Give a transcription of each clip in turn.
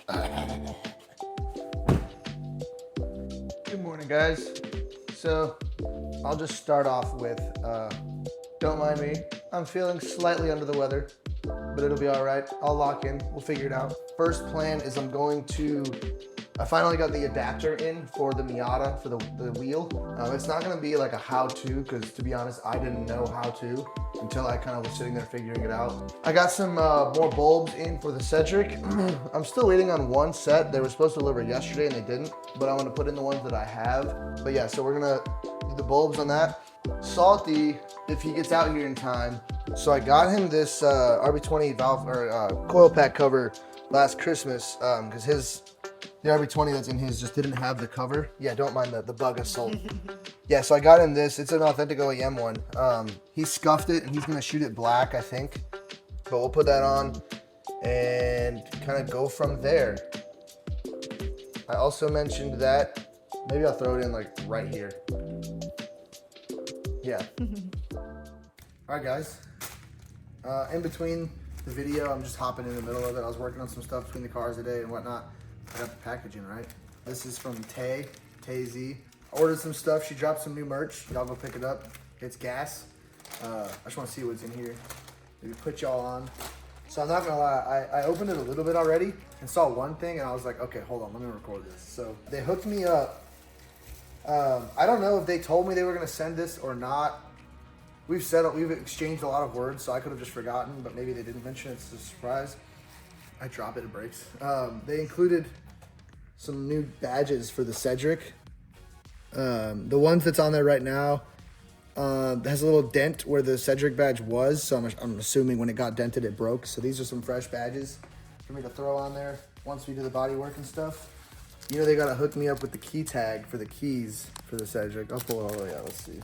Good morning, guys. So, I'll just start off with, don't mind me. I'm feeling slightly under the weather, but it'll be all right. I'll lock in. We'll figure it out. First plan is I finally got the adapter in for the Miata, for the wheel. It's not gonna be like a how-to, because to be honest, I didn't know how to until I kind of was sitting there figuring it out. I got some more bulbs in for the Cedric. I'm still waiting on one set. They were supposed to deliver yesterday and they didn't, but I'm gonna put in the ones that I have. But yeah, so we're gonna do the bulbs on that. Salty, if he gets out here in time. So I got him this RB20 valve or coil pack cover last Christmas because the RB20 that's in his just didn't have the cover. Yeah, don't mind the bug assault. Yeah, so I got him this. It's an authentic OEM one. He scuffed it and he's gonna shoot it black, I think. But we'll put that on and kind of go from there. I also mentioned that. Maybe I'll throw it in like right here. Yeah. All right, guys. In between the video, I'm just hopping in the middle of it. I was working on some stuff between the cars today and whatnot. I got the packaging, right? This is from Tay Z. I ordered some stuff. She dropped some new merch. Y'all go pick it up. It's gas. I just want to see what's in here. Maybe put y'all on. So I'm not gonna lie, I opened it a little bit already and saw one thing and I was like, okay, hold on, let me record this. So they hooked me up. I don't know if they told me they were gonna send this or not. We've exchanged a lot of words, so I could have just forgotten, but maybe they didn't mention it. It's a surprise. I drop it, it breaks. They included some new badges for the Cedric. The ones that's on there right now has a little dent where the Cedric badge was, so I'm assuming when it got dented it broke. So these are some fresh badges for me to throw on there once we do the body work and stuff. You know they gotta hook me up with the key tag for the keys for the Cedric. I'll pull it all the way out, let's see.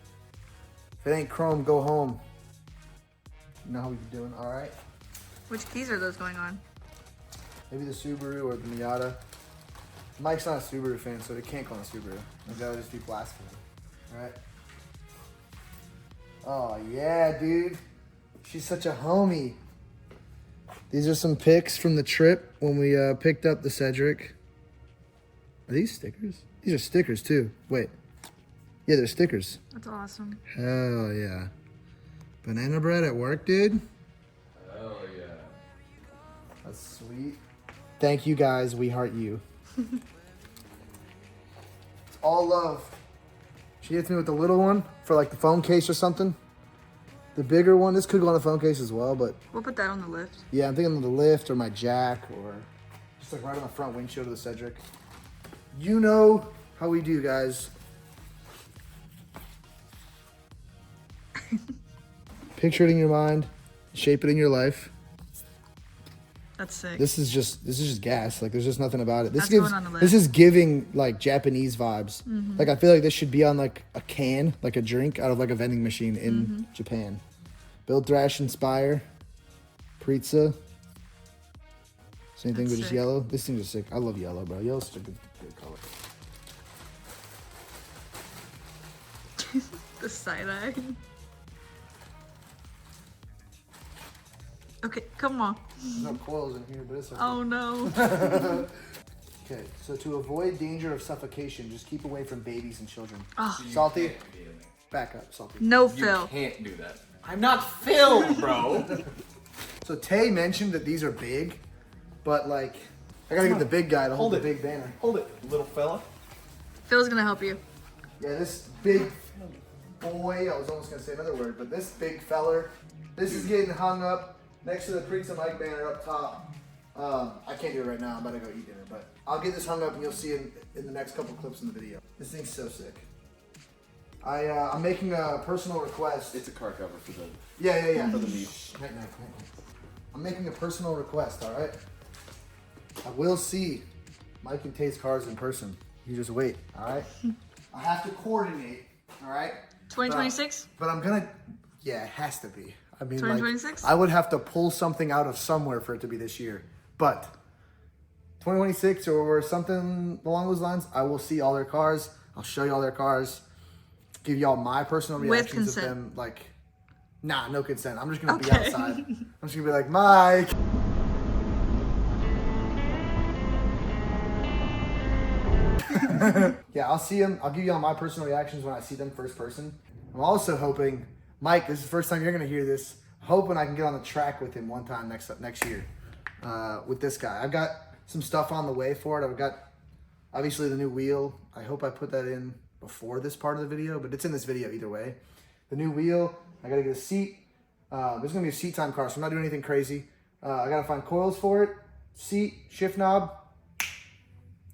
If it ain't chrome, go home. You know how we doing, all right? Which keys are those going on? Maybe the Subaru or the Miata. Mike's not a Subaru fan, so it can't go on a Subaru. That would just be blasphemy. All right. Oh yeah, dude. She's such a homie. These are some pics from the trip when we picked up the Cedric. Are these stickers? These are stickers too. Wait. Yeah, they're stickers. That's awesome. Hell yeah. Banana bread at work, dude? Hell yeah. That's sweet. Thank you guys. We heart you. It's all love. She hits me with the little one for like the phone case or something. The bigger one, this could go on the phone case as well, but We'll put that on the lift. yeah, I'm thinking of the lift or my jack or just like right on the front windshield of the Cedric. You know how we do, guys. Picture it in your mind, shape it in your life. That's sick. This is just gas. Like there's just nothing about it. That's going on the list. This is giving like Japanese vibes. Like I feel like this should be on like a can, like a drink out of like a vending machine in Japan. Build, thrash, inspire. Pizza. Same thing, That's but just sick. yellow. This thing's just sick. I love yellow, bro. Yellow's such a good color. The side eye. Okay, come on. There's no coils in here, but it's okay. Oh no. Okay, so to avoid danger of suffocation, just keep away from babies and children. Oh. Salty, back up, Salty. No You Phil. can't do that. I'm not Phil, bro. So Tay mentioned that these are big, but like, I gotta get the big guy to hold the big banner. Hold it, little fella. Phil's gonna help you. Yeah, this big boy, I was almost gonna say another word, but this big feller, this is getting hung up next to the Prince of Mike banner up top. I can't do it right now, I'm about to go eat dinner, but I'll get this hung up and you'll see it in the next couple clips in the video. This thing's so sick. I'm making a personal request. It's a car cover for the Yeah. for the meat. Night. I'm making a personal request, all right? I will see Mike and Tay's cars in person. You just wait, all right? I have to coordinate, all right? 2026? But I'm gonna, yeah, it has to be. I mean, 2026? like, I would have to pull something out of somewhere for it to be this year. But 2026 or something along those lines, I will see all their cars. I'll show you all their cars. Give y'all my personal With reactions of consent. them. Like, nah, no consent. I'm just gonna be Okay. outside. I'm just gonna be like, Mike. Yeah, I'll see them. I'll give you all my personal reactions when I see them first person. I'm also hoping, Mike, this is the first time you're gonna hear this. Hoping I can get on the track with him one time next year with this guy. I've got some stuff on the way for it. I've got obviously the new wheel. I hope I put that in before this part of the video, but it's in this video either way. The new wheel. I gotta get a seat. There's gonna be a seat time car, so I'm not doing anything crazy. I gotta find coils for it, seat, shift knob,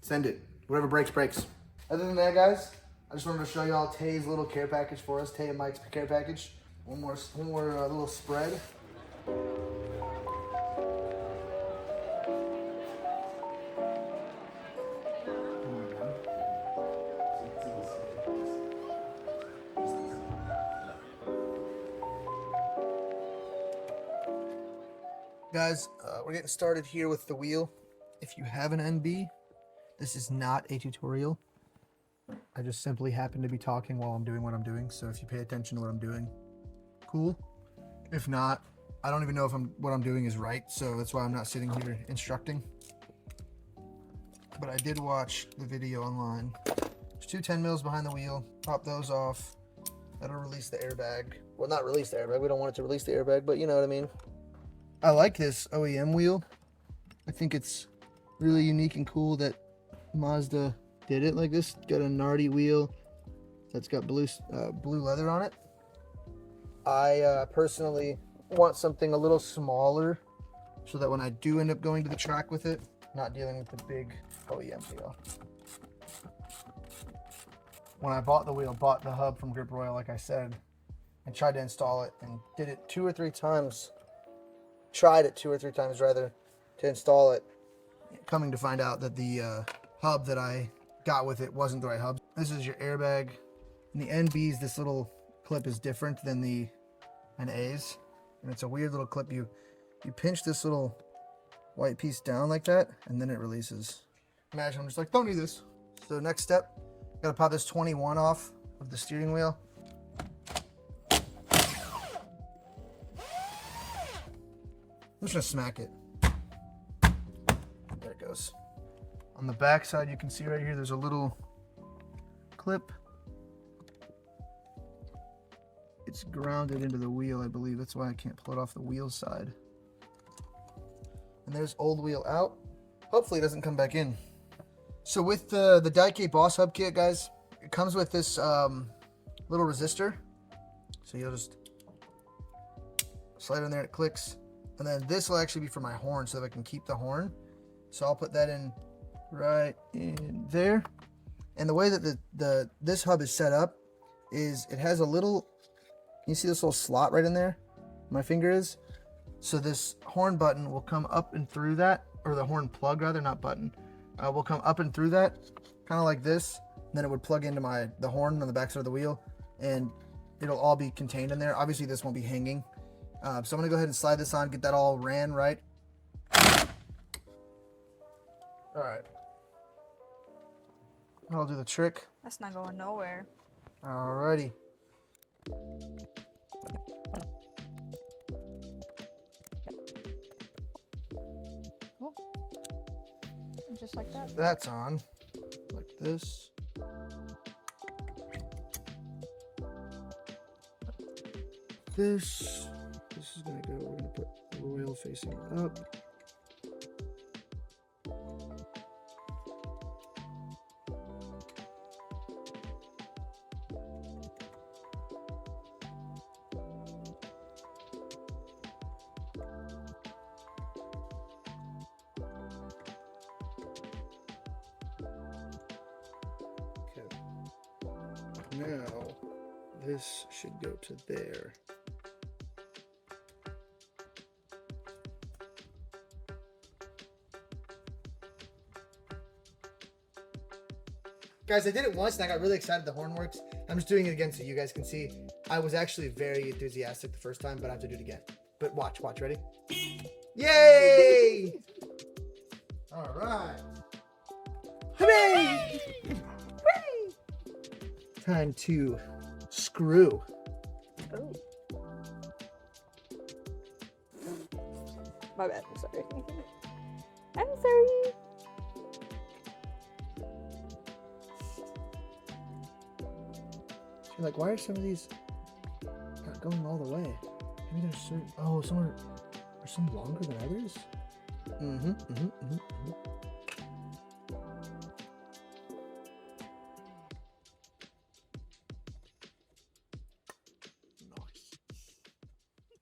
send it. Whatever breaks, breaks. Other than that, guys, I just wanted to show y'all Tay's little care package for us. Tay and Mike's care package. One more little spread. Guys, we're getting started here with the wheel. If you have an NB, this is not a tutorial. I just simply happen to be talking while I'm doing what I'm doing. So if you pay attention to what I'm doing, cool. If not, I don't even know if what I'm doing is right. So that's why I'm not sitting here instructing. But I did watch the video online. There's two 10 mils behind the wheel. Pop those off. That'll release the airbag. Well, not release the airbag. We don't want it to release the airbag, but you know what I mean. I like this OEM wheel. I think it's really unique and cool that Mazda did it like this. Got a Nardi wheel that's got blue leather on it. I personally want something a little smaller so that when I do end up going to the track with it, not dealing with the big OEM wheel. When I bought the wheel, bought the hub from Grip Royal, like I said, and tried to install it and did it two or three times rather to install it, coming to find out that the hub that I got with it wasn't the right hub. This is your airbag. In the NBs, this little clip is different than the NAs, and it's a weird little clip. You pinch this little white piece down like that, and then it releases. Imagine I'm just like, don't need this. So next step, gotta pop this 21 off of the steering wheel. I'm just gonna smack it. There it goes. On the back side, you can see right here, there's a little clip. It's grounded into the wheel, I believe. That's why I can't pull it off the wheel side. And there's old wheel out. Hopefully it doesn't come back in. So with the Daikei Boss Hub kit, guys, it comes with this little resistor. So you'll just slide in there, it clicks. And then this will actually be for my horn so that I can keep the horn. So I'll put that in right in there. And the way that this hub is set up is it has a little, you see this little slot right in there? My finger is. So this horn button will come up and through that, or the horn plug rather, not button, will come up and through that, kind of like this. And then it would plug into the horn on the backside of the wheel, and it'll all be contained in there. Obviously this won't be hanging. So I'm gonna go ahead and slide this on, get that all ran right. All right. I'll do the trick. That's not going nowhere. Alrighty. Oh. Just like that. That's on, like this. This is gonna go, we're gonna put the wheel facing up. Okay. Now, this should go to there. Guys, I did it once and I got really excited the horn works. I'm just doing it again so you guys can see. I was actually very enthusiastic the first time, but I have to do it again. But watch, ready? Yay! All right. Hooray! Hooray! Time to screw. Oh. My bad, I'm sorry. I'm sorry. like, why are some of these not going all the way? Maybe there's certain. Oh, some are some longer than others.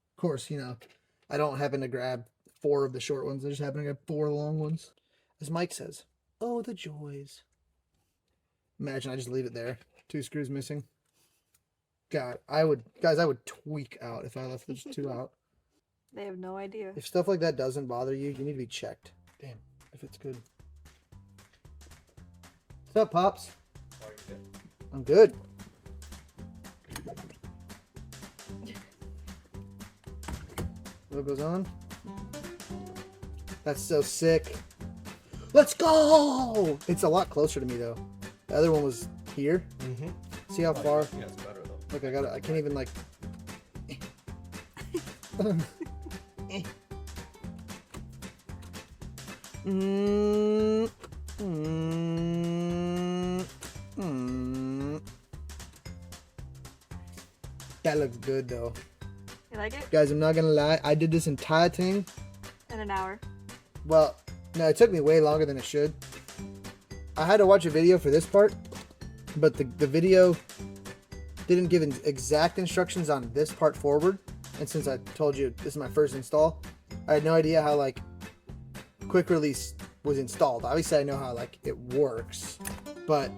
Of course, you know, I don't happen to grab 4 of the short ones. I just happen to grab 4 long ones. As Mike says, oh, the joys. Imagine I just leave it there. 2 screws missing. God, I would tweak out if I left those 2 out. They have no idea. If stuff like that doesn't bother you, you need to be checked. Damn, if it's good. What's up, Pops? I'm good. What goes on? That's so sick. Let's go! It's a lot closer to me though. The other one was here. See how far? Yeah, it's better though. Look, I can't even like. That looks good though. You like it? Guys, I'm not gonna lie. I did this entire thing. In an hour. Well, no, it took me way longer than it should. I had to watch a video for this part, but the video didn't give exact instructions on this part forward. And since I told you this is my first install, I had no idea how like quick release was installed. Obviously I know how like it works, but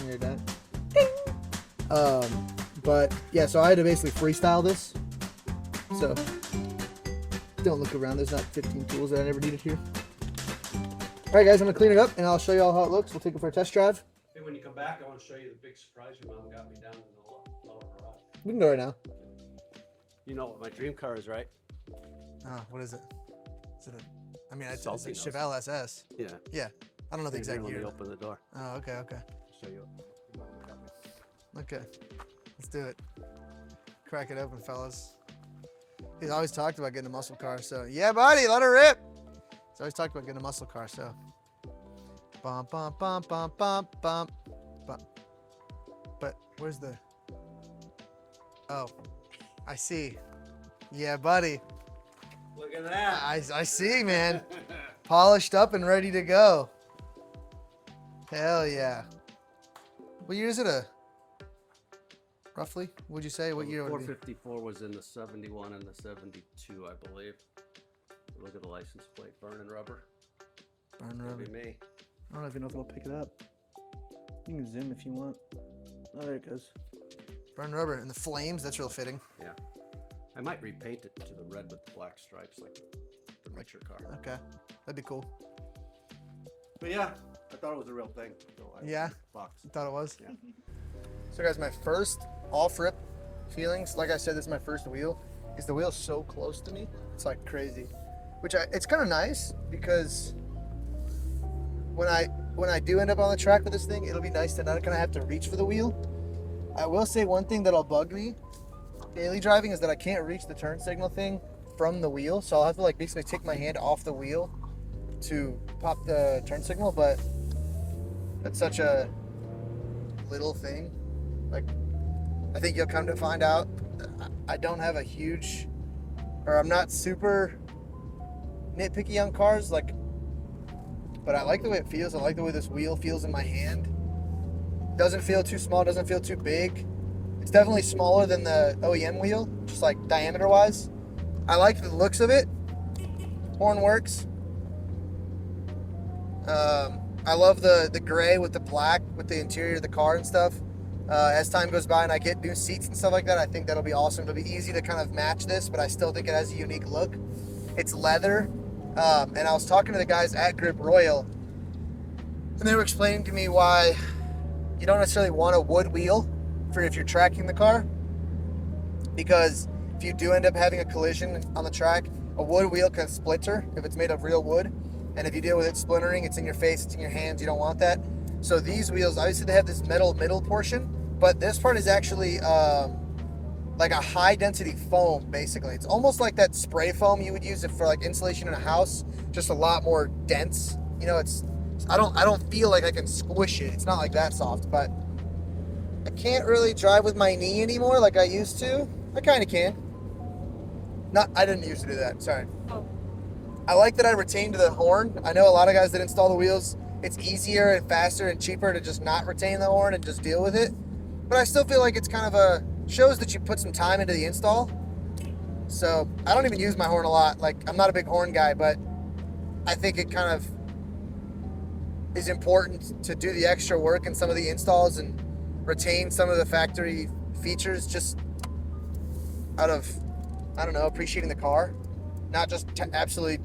hear that? But yeah, so I had to basically freestyle this. So don't look around, there's not 15 tools that I never needed here. Alright guys, I'm gonna clean it up and I'll show you all how it looks. We'll take it for a test drive. Hey, when you come back, I want to show you the big surprise your mom got me down in the lower garage. We can go right now. You know what my dream car is, right? Oh, what is it? Is it a, I mean, it's a Salty nose. Chevelle SS. Yeah. Yeah. I don't know the Here, exact let me year. open the door. Oh, okay, okay. Show you what your mom got me. Okay. Let's do it. Crack it open, fellas. He's always talked about getting a muscle car, so yeah, buddy, let her rip. He's always talked about getting a muscle car, so. Bump, bump, bump, bump, bump, bump, bump. But where's the? Oh, I see. Yeah, buddy. Look at that. I see, man. Polished up and ready to go. Hell yeah. What year is it? Roughly? Would you say? What year would it be? 454 was in the 71 and the 72, I believe. Look at the license plate, burning rubber. Burn That'd rubber. be me. I don't even know if it'll pick it up. You can zoom if you want. Oh, there it goes. Burn rubber. And the flames, that's real fitting. Yeah. I might repaint it to the red with the black stripes like the richer car. Okay. That'd be cool. But yeah, I thought it was a real thing. So I Yeah? box. You thought it was? Yeah. So guys, my first off-rip feelings, like I said, this is my first wheel, is the wheel's so close to me. It's like crazy. It's kind of nice because when I do end up on the track with this thing, it'll be nice to not kind of have to reach for the wheel. I will say one thing that'll bug me daily driving is that I can't reach the turn signal thing from the wheel, so I'll have to like basically take my hand off the wheel to pop the turn signal, but that's such a little thing. Like, I think you'll come to find out I don't have a huge, or I'm not super nitpicky on cars, like, but I like the way it feels. I like the way this wheel feels in my hand. Doesn't feel too small, doesn't feel too big. It's definitely smaller than the OEM wheel, just like diameter wise. I like the looks of it. Horn works. I love the gray with the black with the interior of the car and stuff. As time goes by and I get new seats and stuff like that, I think that'll be awesome. It'll be easy to kind of match this, but I still think it has a unique look. It's leather. And I was talking to the guys at Grip Royal, and they were explaining to me why you don't necessarily want a wood wheel for if you're tracking the car, because if you do end up having a collision on the track, a wood wheel can splinter if it's made of real wood, and if you deal with it splintering, it's in your face, it's in your hands, you don't want that. So these wheels, obviously they have this metal middle portion, but this part is actually like a high density foam, basically. It's almost like that spray foam you would use it for like insulation in a house, just a lot more dense. You know, I don't feel like I can squish it. It's not like that soft, but I can't really drive with my knee anymore like I used to. I kind of can. I didn't used to do that, sorry. Oh. I like that I retained the horn. I know a lot of guys that install the wheels, it's easier and faster and cheaper to just not retain the horn and just deal with it. But I still feel like it's kind of shows that you put some time into the install. So I don't even use my horn a lot. Like, I'm not a big horn guy, but I think it kind of is important to do the extra work in some of the installs and retain some of the factory features just out of, I don't know, appreciating the car. Not just absolutely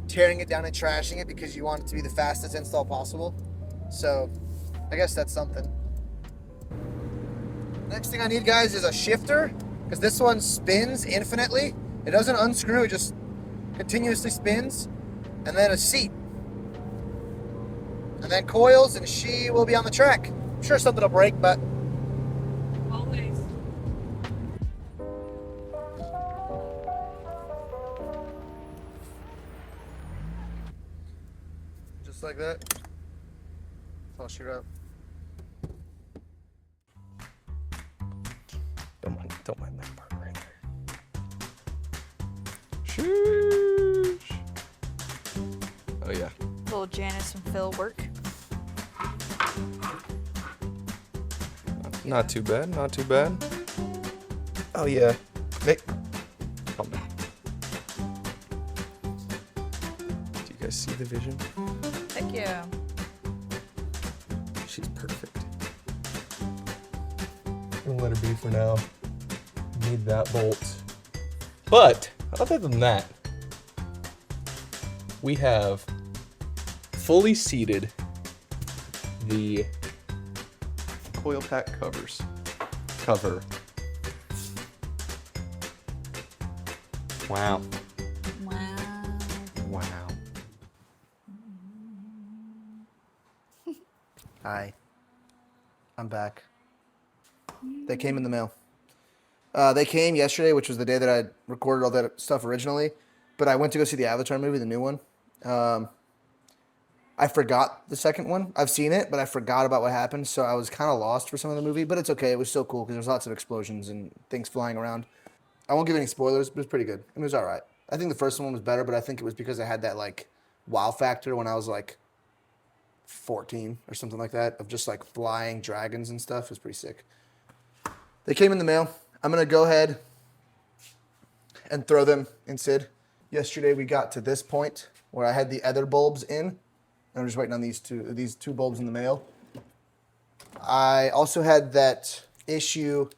tearing it down and trashing it because you want it to be the fastest install possible. So I guess that's something. Next thing I need, guys, is a shifter, because this one spins infinitely. It doesn't unscrew, it just continuously spins. And then a seat. And then coils, and she will be on the track. I'm sure something will break, but Always. just like that. I'll shoot up. Don't mind that part right there. Sheesh. Oh yeah. Little Janice and Phil work. Not too bad, not too bad. Oh yeah. Nick. Calm down. Do you guys see the vision? Heck yeah. She's perfect. I'm gonna let her be for now. Need that bolt. But other than that, we have fully seated the coil pack cover. Wow. Wow. Wow. Hi. I'm back. They came in the mail. They came yesterday, which was the day that I recorded all that stuff originally. But I went to go see the Avatar movie, the new one. I forgot the second one. I've seen it, but I forgot about what happened. So I was kind of lost for some of the movie. But it's okay. It was so cool because there's lots of explosions and things flying around. I won't give any spoilers, but it was pretty good. It was all right. I think the first one was better, but I think it was because I had that like wow factor when I was like 14 or something like that of just like flying dragons and stuff. It was pretty sick. They came in the mail. I'm going to go ahead and throw them in Sid. Yesterday we got to this point where I had the other bulbs in. I'm just waiting on these two bulbs in the mail. I also had that issue.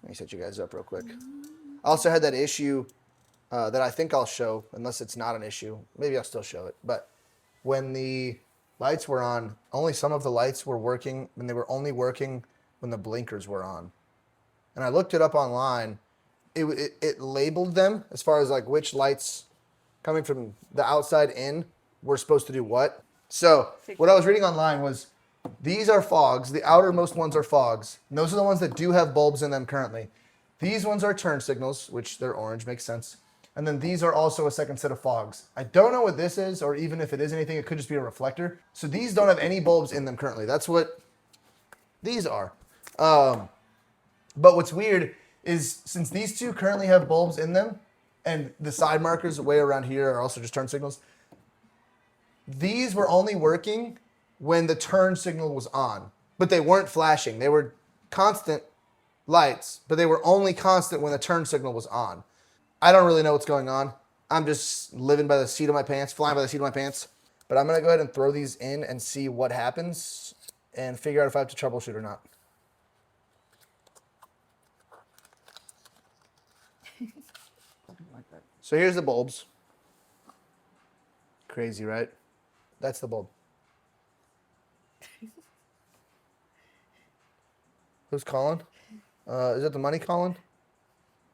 Let me set you guys up real quick. I also had that issue that I think I'll show, unless it's not an issue. Maybe I'll still show it. But when the lights were on, only some of the lights were working, and they were only working when the blinkers were on. And I looked it up online. It labeled them as far as like which lights coming from the outside in were supposed to do what. So what I was reading online was these are fogs. The outermost ones are fogs. And those are the ones that do have bulbs in them currently. These ones are turn signals, which they're orange, makes sense. And then these are also a second set of fogs. I don't know what this is, or even if it is anything, it could just be a reflector. So these don't have any bulbs in them currently. That's what these are. But what's weird is since these two currently have bulbs in them, and the side markers way around here are also just turn signals, these were only working when the turn signal was on, but they weren't flashing. They were constant lights, but they were only constant when the turn signal was on. I don't really know what's going on. I'm just living by the seat of my pants, flying by the seat of my pants. But I'm going to go ahead and throw these in and see what happens and figure out if I have to troubleshoot or not. So here's the bulbs. Crazy, right? That's the bulb. Who's calling? Is it the money calling?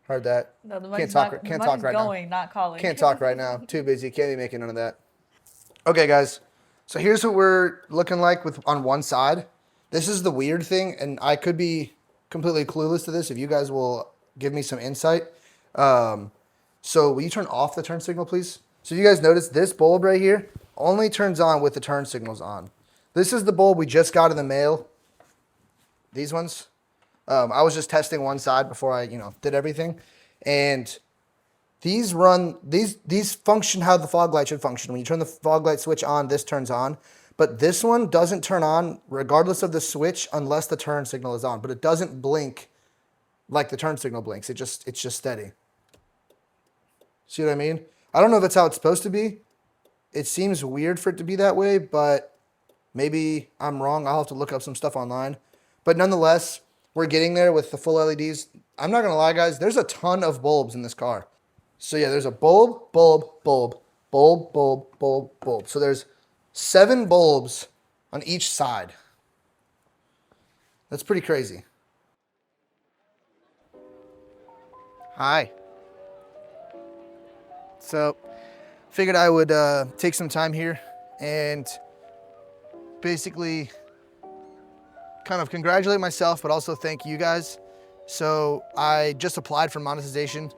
Heard that. No, the Can't money's talk. not, Can't the talk money's right going, now. not calling. Can't talk right now. Too busy. Can't be making none of that. Okay, guys. So here's what we're looking like with on one side. This is the weird thing, and I could be completely clueless to this if you guys will give me some insight. So will you turn off the turn signal, please? So you guys notice this bulb right here only turns on with the turn signals on. This is the bulb we just got in the mail. These ones. I was just testing one side before I, did everything. And these function how the fog light should function. When you turn the fog light switch on, this turns on. But this one doesn't turn on regardless of the switch unless the turn signal is on. But it doesn't blink like the turn signal blinks. It's just steady. See what I mean? I don't know if that's how it's supposed to be. It seems weird for it to be that way, but maybe I'm wrong. I'll have to look up some stuff online. But nonetheless, we're getting there with the full LEDs. I'm not going to lie, guys. There's a ton of bulbs in this car. So yeah, there's a bulb, bulb, bulb, bulb, bulb, bulb, bulb. So there's 7 bulbs on each side. That's pretty crazy. Hi. So, figured I would take some time here and basically kind of congratulate myself, but also thank you guys. So I just applied for monetization,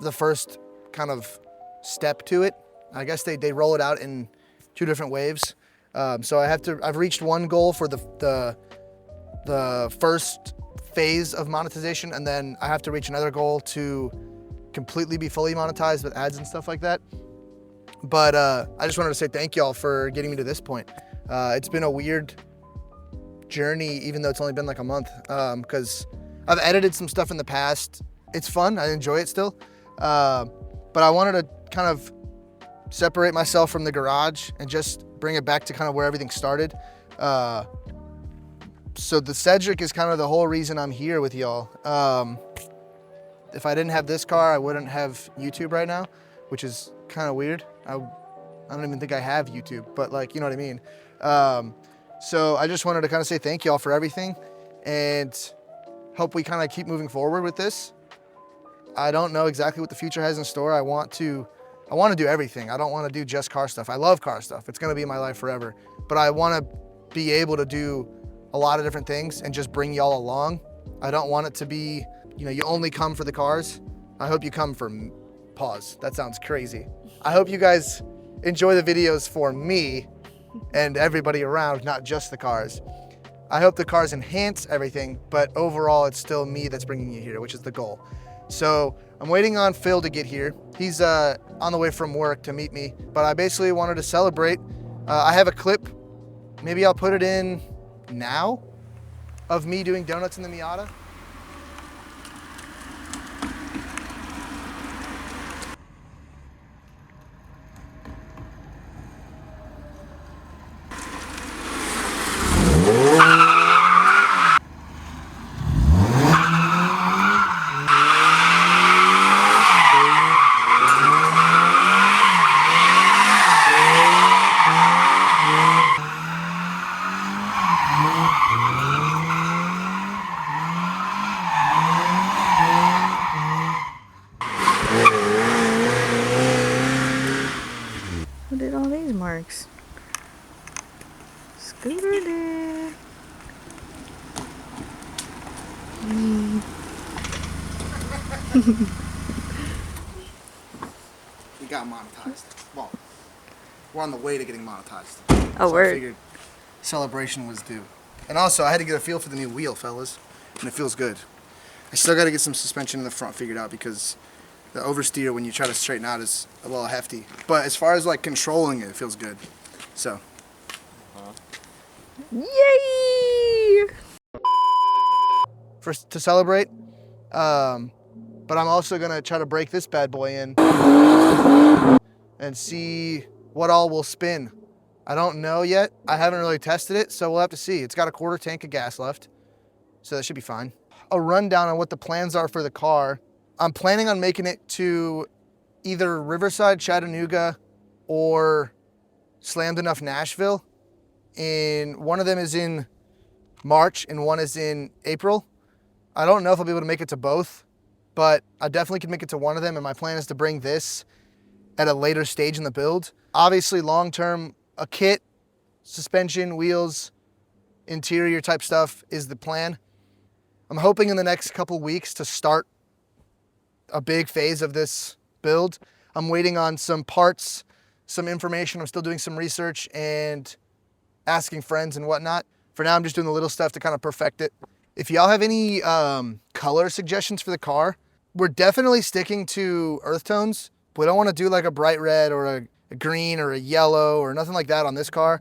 the first kind of step to it. I guess they roll it out in 2 different waves. So I've reached one goal for the first phase of monetization, and then I have to reach another goal to completely be fully monetized with ads and stuff like that. But I just wanted to say thank y'all for getting me to this point. It's been a weird journey, even though it's only been like a month, because I've edited some stuff in the past. It's fun, I enjoy it still. But I wanted to kind of separate myself from the garage and just bring it back to kind of where everything started. So the Cedric is kind of the whole reason I'm here with y'all. If I didn't have this car, I wouldn't have YouTube right now, which is kind of weird. I don't even think I have YouTube, but like, you know what I mean? So I just wanted to kind of say thank y'all for everything and hope we kind of keep moving forward with this. I don't know exactly what the future has in store. I want to do everything. I don't want to do just car stuff. I love car stuff. It's going to be my life forever, but I want to be able to do a lot of different things and just bring y'all along. I don't want it to be, you only come for the cars. I hope you come for pause. That sounds crazy. I hope you guys enjoy the videos for me and everybody around, not just the cars. I hope the cars enhance everything, but overall it's still me that's bringing you here, which is the goal. So I'm waiting on Phil to get here. He's on the way from work to meet me, but I basically wanted to celebrate. I have a clip, maybe I'll put it in now, of me doing donuts in the Miata. Who did all these marks? Scooter did. We got monetized. Well, we're on the way to getting monetized. Oh, so word. I figured celebration was due. And also, I had to get a feel for the new wheel, fellas, and it feels good. I still got to get some suspension in the front figured out because the oversteer when you try to straighten out is a little hefty. But as far as like controlling it, it feels good. So. Yay! To celebrate, but I'm also gonna try to break this bad boy in and see what all will spin. I don't know yet. I haven't really tested it, so we'll have to see. It's got a 1/4 tank of gas left, so that should be fine. A rundown on what the plans are for the car. I'm planning on making it to either Riverside, Chattanooga, or Slammed Enough, Nashville. And one of them is in March and one is in April. I don't know if I'll be able to make it to both, but I definitely can make it to one of them. And my plan is to bring this at a later stage in the build. Obviously, long-term, a kit, suspension, wheels, interior type stuff is the plan. I'm hoping in the next couple weeks to start a big phase of this build. I'm waiting on some parts, some information. I'm still doing some research and asking friends and whatnot. For now, I'm just doing the little stuff to kind of perfect it. If y'all have any color suggestions for the car, we're definitely sticking to earth tones. We don't want to do like a bright red or a green or a yellow or nothing like that on this car.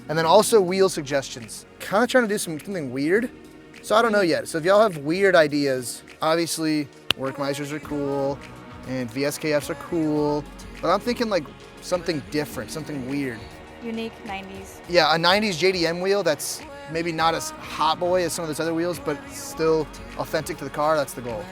And then also wheel suggestions. Kind of trying to do something weird. So I don't know yet. So if y'all have weird ideas, obviously Workmeisters are cool and VSKFs are cool, but I'm thinking like something different, something weird. Unique 90s. Yeah, a 90s JDM wheel that's maybe not as hot boy as some of those other wheels, but still authentic to the car, that's the goal.